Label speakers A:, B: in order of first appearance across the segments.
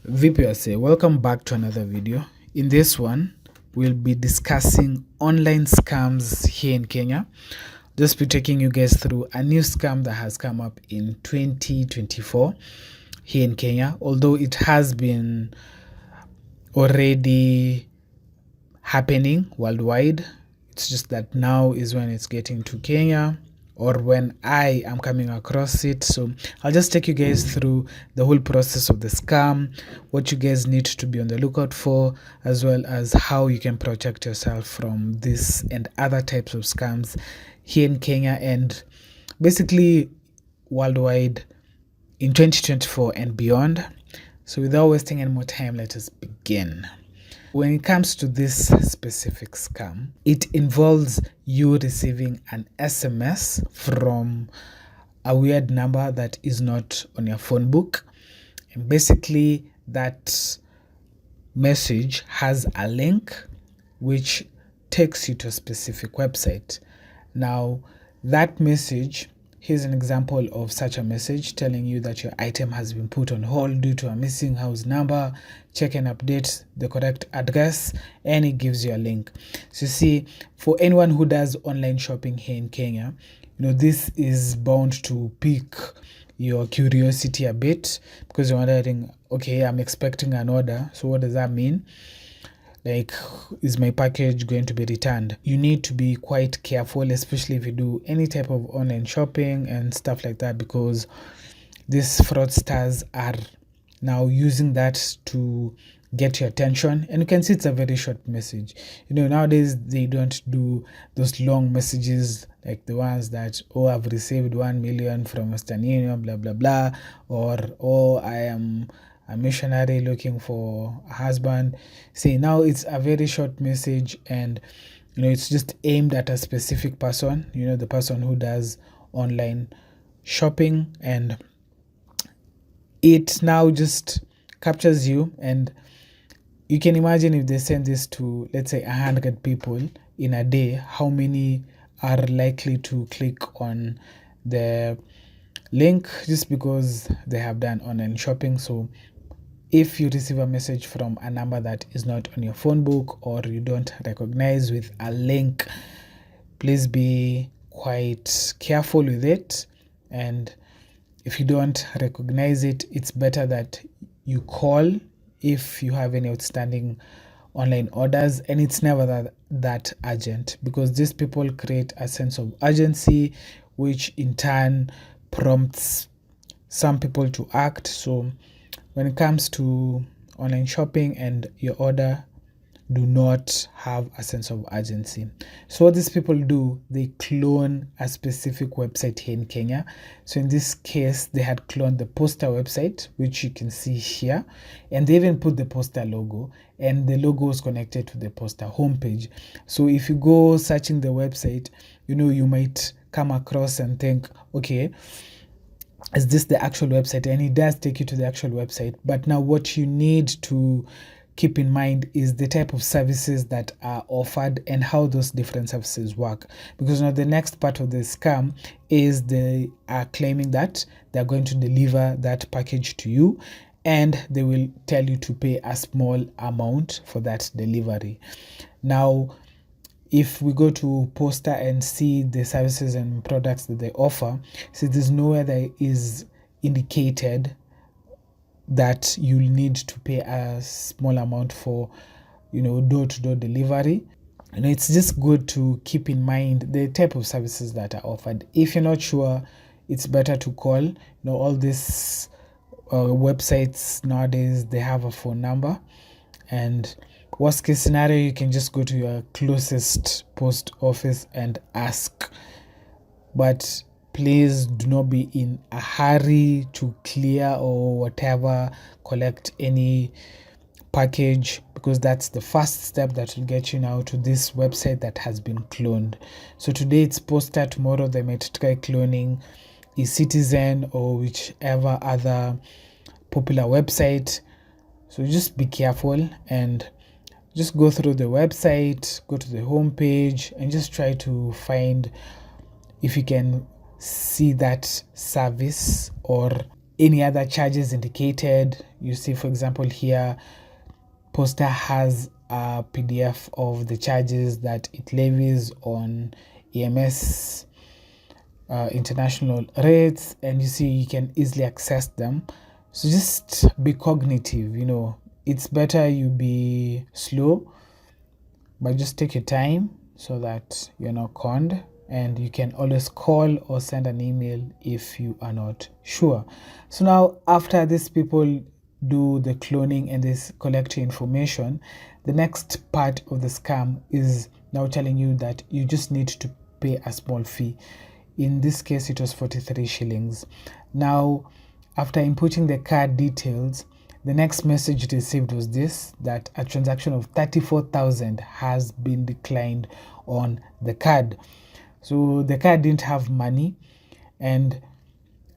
A: VPSA, welcome back to another video. In this one, we'll be discussing online scams here in Kenya. Just be taking you guys through a new scam that has come up in 2024 here in Kenya, although it has been already happening worldwide. It's just that now is when it's getting to Kenya, or when I am coming across it. So I'll just take you guys through the whole process of the scam, what you guys need to be on the lookout for, as well as how you can protect yourself from this and other types of scams here in Kenya and basically worldwide in 2024 and beyond. So without wasting any more time, let us begin. When it comes to this specific scam, it involves you receiving an SMS from a weird number that is not on your phone book. And basically, that message has a link which takes you to a specific website. Now, that message, here's an example of such a message telling you that your item has been put on hold due to a missing house number. Check and update the correct address, and it gives you a link. So you see, for anyone who does online shopping here in Kenya, this is bound to pique your curiosity a bit, because you're wondering, okay, I'm expecting an order, so what does that mean? Like, is my package going to be returned? You need to be quite careful, especially if you do any type of online shopping and stuff like that, because these fraudsters are now using that to get your attention. And you can see it's a very short message. Nowadays they don't do those long messages like the ones that, oh, I've received 1 million from Western Union, blah blah blah, or, oh, I am a missionary looking for a husband. See, now it's a very short message, and it's just aimed at a specific person, the person who does online shopping, and it now just captures you. And you can imagine, if they send this to, let's say, 100 people in a day, how many are likely to click on the link just because they have done online shopping. So if you receive a message from a number that is not on your phone book, or you don't recognize with a link, please be quite careful with it. And if you don't recognize it, it's better that you call if you have any outstanding online orders. And it's never that urgent, because these people create a sense of urgency, which in turn prompts some people to act. So when it comes to online shopping and your order, do not have a sense of urgency. So what these people do, they clone a specific website here in Kenya. So in this case, they had cloned the Posta website, which you can see here, and they even put the Posta logo, and the logo is connected to the Posta homepage. So if you go searching the website, you might come across and think, okay, is this the actual website? And it does take you to the actual website. But now what you need to keep in mind is the type of services that are offered and how those different services work. Because now the next part of the scam is they are claiming that they're going to deliver that package to you, and they will tell you to pay a small amount for that delivery. Now, if we go to Posta and see the services and products that they offer, see, there's nowhere that is indicated that you'll need to pay a small amount for, door-to-door delivery. It's just good to keep in mind the type of services that are offered. If you're not sure, it's better to call. All these websites nowadays, they have a phone number, and worst case scenario, you can just go to your closest post office and ask. But please do not be in a hurry to clear or whatever, collect any package, because that's the first step that will get you now to this website that has been cloned. So today it's Posta, tomorrow they might try cloning eCitizen or whichever other popular website. So just be careful and just go through the website, go to the home page, and just try to find if you can see that service or any other charges indicated. You see, for example, here Posta has a PDF of the charges that it levies on EMS international rates, and you see you can easily access them. So just be cognitive, it's better you be slow, but just take your time so that you're not conned, and you can always call or send an email if you are not sure. So now, after these people do the cloning and this collect your information, the next part of the scam is now telling you that you just need to pay a small fee. In this case, it was 43 shillings. Now, after inputting the card details, the next message received was this, that a transaction of 34,000 has been declined on the card. So the card didn't have money, and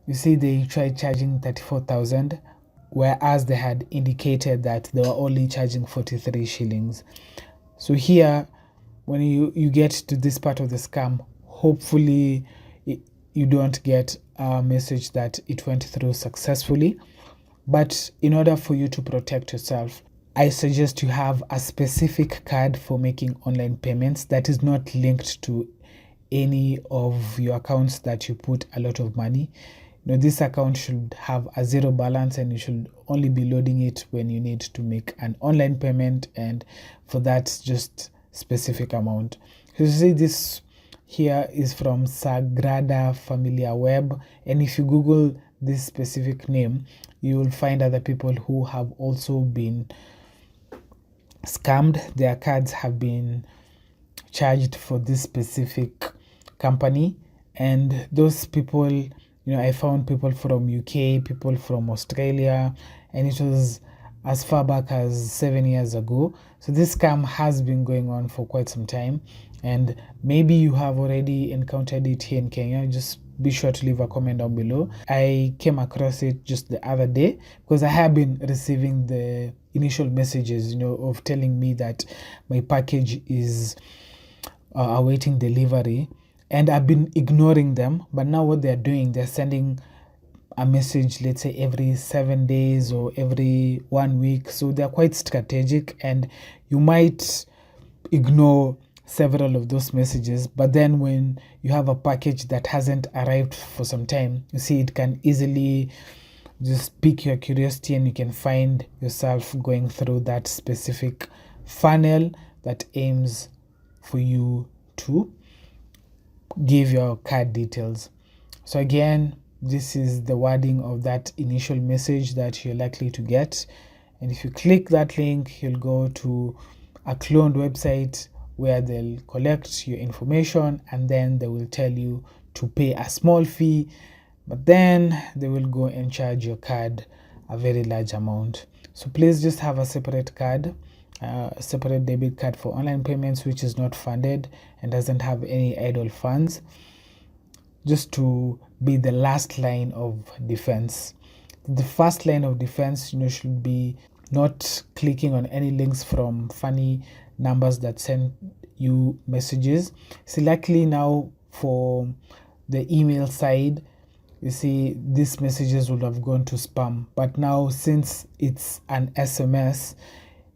A: you see they tried charging 34,000, whereas they had indicated that they were only charging 43 shillings. So here, when you get to this part of the scam, hopefully you don't get a message that it went through successfully. But in order for you to protect yourself, I suggest you have a specific card for making online payments that is not linked to any of your accounts that you put a lot of money. This account should have a zero balance, and you should only be loading it when you need to make an online payment, and for that, just specific amount. So you see, this here is from Sagrada Familia Web, and if you Google this specific name, you will find other people who have also been scammed. Their cards have been charged for this specific company, and those people, I found people from UK, people from Australia, and it was as far back as 7 years ago. So this scam has been going on for quite some time, and maybe you have already encountered it here in Kenya. Just be sure to leave a comment down below. I came across it just the other day because I have been receiving the initial messages, of telling me that my package is awaiting delivery, and I've been ignoring them. But now what they're doing, they're sending a message, let's say every 7 days or every 1 week. So they're quite strategic, and you might ignore several of those messages, but then when you have a package that hasn't arrived for some time, you see it can easily just pique your curiosity, and you can find yourself going through that specific funnel that aims for you to give your card details. So again, this is the wording of that initial message that you're likely to get, and if you click that link, you'll go to a cloned website where they'll collect your information, and then they will tell you to pay a small fee, but then they will go and charge your card a very large amount. So please just have a separate card, a separate debit card for online payments, which is not funded and doesn't have any idle funds, just to be the last line of defense. The first line of defense, should be not clicking on any links from funny numbers that send you messages. See, luckily now for the email side, you see these messages would have gone to spam, but now since it's an SMS,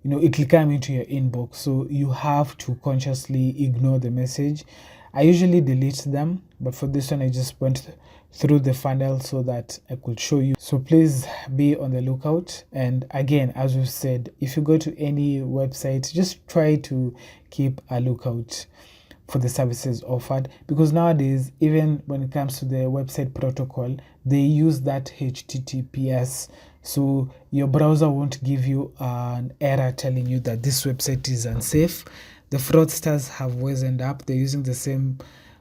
A: it will come into your inbox, so you have to consciously ignore the message. I usually delete them, but for this one I just went through the funnel so that I could show you. So please be on the lookout. And again, as we've said, if you go to any website, just try to keep a lookout for the services offered, because nowadays, even when it comes to the website protocol, they use that HTTPS, so your browser won't give you an error telling you that this website is unsafe. The fraudsters have wizened up. They're using the same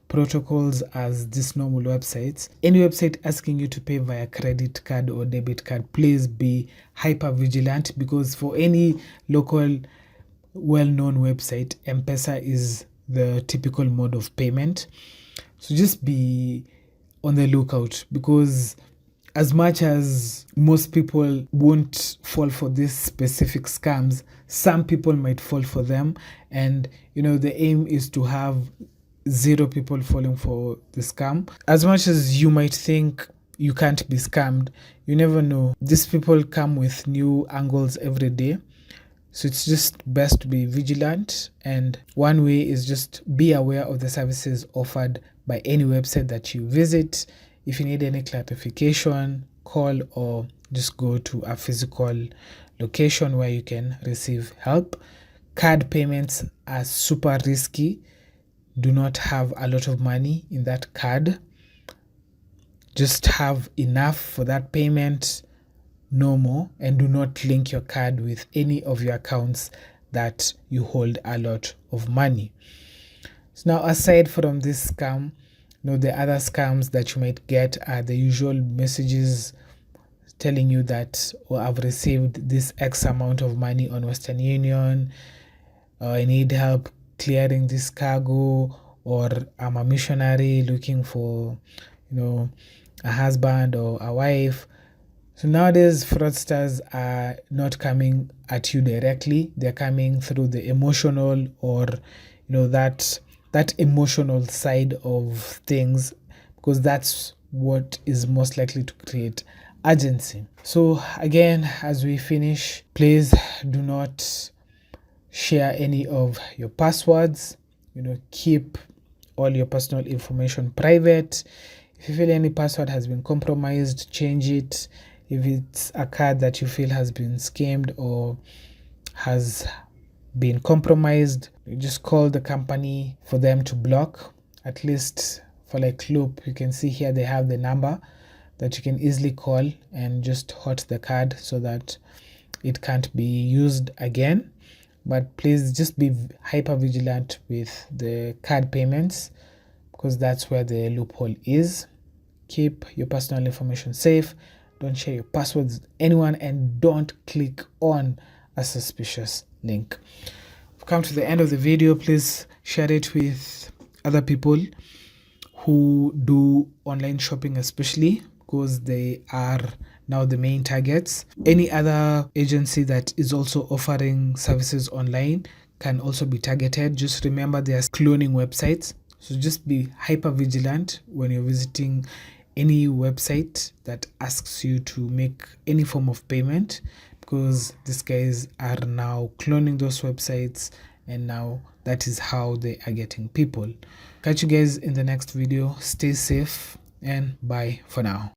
A: protocols as these normal websites. Any website asking you to pay via credit card or debit card, please be hyper vigilant, because for any local well-known website, M-Pesa is the typical mode of payment. So just be on the lookout, because as much as most people won't fall for these specific scams, some people might fall for them, and the aim is to have 0 people falling for the scam. As much as you might think you can't be scammed. You never know. These people come with new angles every day. So it's just best to be vigilant. And one way is just be aware of the services offered by any website that you visit. If you need any clarification, call or just go to a physical location where you can receive help. Card payments are super risky. Do not have a lot of money in that card. Just have enough for that payment, no more, and do not link your card with any of your accounts that you hold a lot of money. So now, aside from this scam, the other scams that you might get are the usual messages telling you that, I've received this X amount of money on Western Union, I need help clearing this cargo, or I'm a missionary looking for, a husband or a wife. So nowadays, fraudsters are not coming at you directly. They're coming through the emotional, or that emotional side of things, because that's what is most likely to create urgency. So again, as we finish, please do not share any of your passwords. Keep all your personal information private. If you feel any password has been compromised, change it. If it's a card that you feel has been scammed or has been compromised, you just call the company for them to block. At least for like Loop, you can see here they have the number that you can easily call and just hot the card so that it can't be used again. But please just be hyper vigilant with the card payments, because that's where the loophole is. Keep your personal information safe. Don't share your passwords with anyone, and don't click on a suspicious link. We've come to the end of the video. Please share it with other people who do online shopping, especially because they are now the main targets. Any other agency that is also offering services online can also be targeted. Just remember, there's cloning websites, so just be hyper vigilant when you're visiting any website that asks you to make any form of payment, because these guys are now cloning those websites, and now that is how they are getting people. Catch you guys in the next video. Stay safe and bye for now.